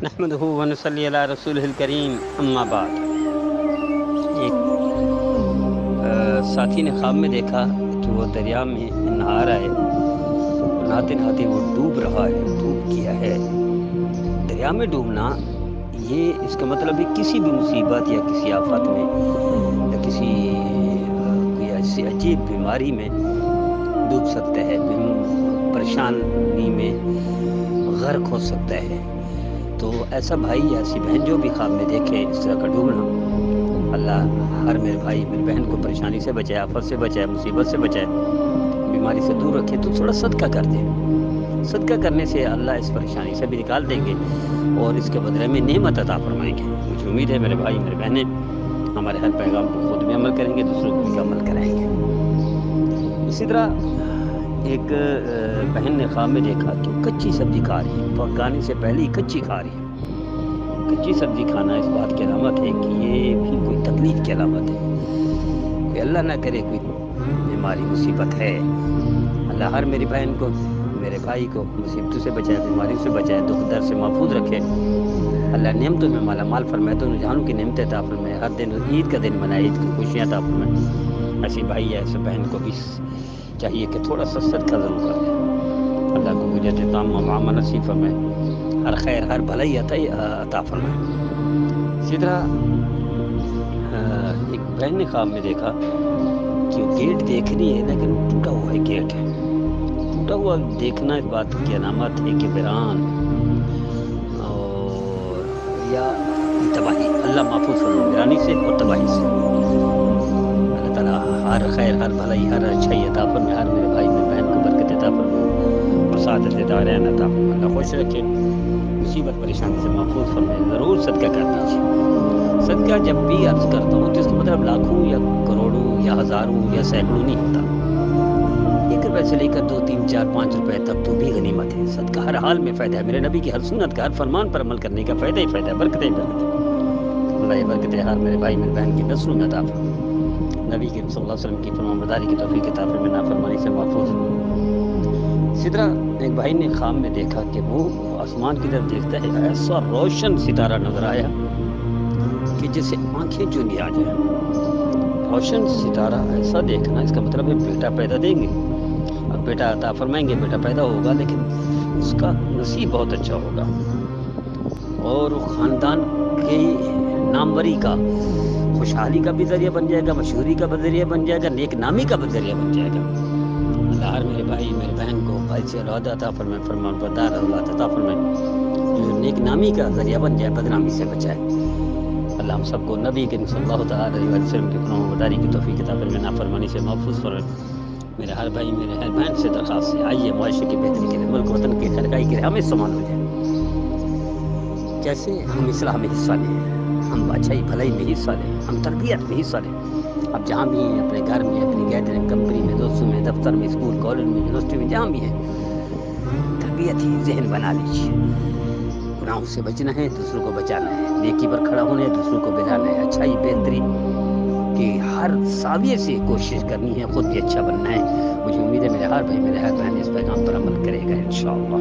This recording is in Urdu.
نحمدہ ونصلی علی رسولہ الکریم، اما بعد۔ ایک ساتھی نے خواب میں دیکھا کہ وہ دریا میں نہا رہا ہے، نہاتے نہاتے وہ ڈوب رہا ہے، ڈوب گیا ہے۔ دریا میں ڈوبنا یہ اس کا مطلب ہے کسی بھی مصیبت یا کسی آفت میں یا کسی کوئی ایسی عجیب بیماری میں ڈوب سکتا ہے، پریشانی میں غرق ہو سکتا ہے۔ تو ایسا بھائی یا ایسی بہن جو بھی خواب میں دیکھے اس طرح کا ڈوبنا، اللہ ہر میرے بھائی میری بہن کو پریشانی سے بچائے، آفت سے بچائے، مصیبت سے بچائے، بیماری سے دور رکھے۔ تو تھوڑا صدقہ کر دیں، صدقہ کرنے سے اللہ اس پریشانی سے بھی نکال دیں گے اور اس کے بدلے میں نعمت عطا فرمائیں گے۔ مجھے امید ہے میرے بھائی میرے بہنیں ہمارے ہر پیغام کو خود بھی عمل کریں گے، دوسروں کو بھی عمل کرائیں گے۔ اسی طرح ایک بہن نے خواب میں دیکھا کہ کچی سبزی کھا رہی ہے، پکانے سے پہلے ہی کچی کھا رہی ہے۔ کچی سبزی کھانا اس بات کی علامت ہے کہ یہ بھی کوئی تکلیف کی علامت ہے، کوئی اللہ نہ کرے کوئی بیماری مصیبت ہے۔ اللہ ہر میری بہن کو میرے بھائی کو مصیبتوں سے بچائے، بیماریوں سے بچائے، دکھ درد سے محفوظ رکھے۔ اللہ نعمتوں میں مالا مال فرمائے، دونوں جہانوں کی نعمتیں عطا فرمائے، ہر دن عید کا دن منائے، عید کی خوشیاں عطا فرمائے۔ ایسی بھائی یا ایسے بہن کو بھی چاہیے کہ تھوڑا سا صدقہ ضرور کر دیں۔ اللہ کو قدرت تامہ وعامہ نصیب فرمائے، ہر خیر ہر بھلائی عطا فرمائے۔ اسی طرح ایک بہن نے خواب میں دیکھا کہ گیٹ دیکھ رہی ہے لیکن ٹوٹا ہوا ہے گیٹ ہے۔ ٹوٹا ہوا دیکھنا اس بات کی علامت ہے کہ ویران اور یا تباہی، اللہ محفوظ فرمائے ویرانی سے اور تباہی سے۔ اللہ تعالیٰ ہر خیر ہر بھلائی ہر اچھائی عطا فرمائے، ہر میرے بھائی میرے بہن کو برکت عطا فرمائے اور سعادت دارین عطا فرمائے۔ اللہ خوش رکھے، مصیبت پریشانی سے محفوظ فرمائے۔ ضرور صدقہ کر دیجیے۔ صدقہ جب بھی عرض کرتا ہوں تو اس کا مطلب لاکھوں یا کروڑوں یا ہزاروں یا سینکڑوں نہیں ہوتا۔ 1 روپے سے لے کر 2 3 4 5 روپے تک تو بھی غنیمت ہے۔ صدقہ ہر حال میں فائدہ ہے، میرے نبی کی ہر سنت کا ہر فرمان پر عمل کرنے کا فائدہ ہی فائدہ ہے، برکت ہی برکت ہے۔ اللہ یہ برکتیں ہر میرے بھائی میرے بہن کی نسلوں میں عطا فرمائے، نبی کریم صلی اللہ علیہ وسلم کی فرمانبرداری کی توفیق عطا فرمائے، نافرمانی سے محفوظ۔ اسی طرح ایک بھائی نے خواب میں دیکھا کہ وہ آسمان کی طرف دیکھتا ہے، ایسا روشن ستارہ نظر آیا کہ جسے آنکھیں چونی آ جائیں۔ روشن ستارہ ایسا دیکھنا اس کا مطلب ہے بیٹا پیدا دیں گے، اب بیٹا عطا فرمائیں گے، بیٹا پیدا ہوگا، لیکن اس کا نصیب بہت اچھا ہوگا اور وہ خاندان کی ناموری کا، خوشحالی کا بھی ذریعہ بن جائے گا، مشہوری کا بھی ذریعہ بن جائے گا، نیک نامی کا بھی ذریعہ بن جائے گا۔ اللہ ہر میرے بھائی میرے بہن کو بھائی سے اولاد عطا فرمائے، فرمان بردار اولاد عطا فرمائے، جو نیک نامی کا ذریعہ بن جائے، بدنامی سے بچائے۔ اللہ ہم سب کو نبی کریم صلی اللہ تعالیٰ علیہ وسلم کی فرمانبرداری کی توفیق عطا فرمائے، نافرمانی سے محفوظ فرمائے۔ میرے ہر بھائی میرے ہر بہن سے درخواست ہے، آئیے معاشرے کی بہتری کے لیے، ملک وطن کی خیرخواہی کے لیے ہم استعمال ہو جائیں۔ کیسے ہم اصلاح میں حصہ لیں، ہم اچھائی بھلائی میں حصہ لیں، ہم تربیت میں حصہ لیں۔ اب جہاں بھی ہیں، اپنے گھر میں، اپنی گیدرنگ، کمپنی میں، دوستوں میں، دفتر میں، اسکول کالج میں، یونیورسٹی میں، جہاں بھی ہیں، تربیت ہی ذہن بنا لیجیے۔ گناہوں سے بچنا ہے، دوسروں کو بچانا ہے، نیکی پر کھڑا ہونا ہے، دوسروں کو بلانا ہے، اچھائی بہتری کی ہر زاویے سے کوشش کرنی ہے، خود بھی اچھا بننا ہے۔ مجھے امید ہے میرے ہر بھائی میرے ہر بہن اس پیغام پر عمل کرے گا انشاءاللہ۔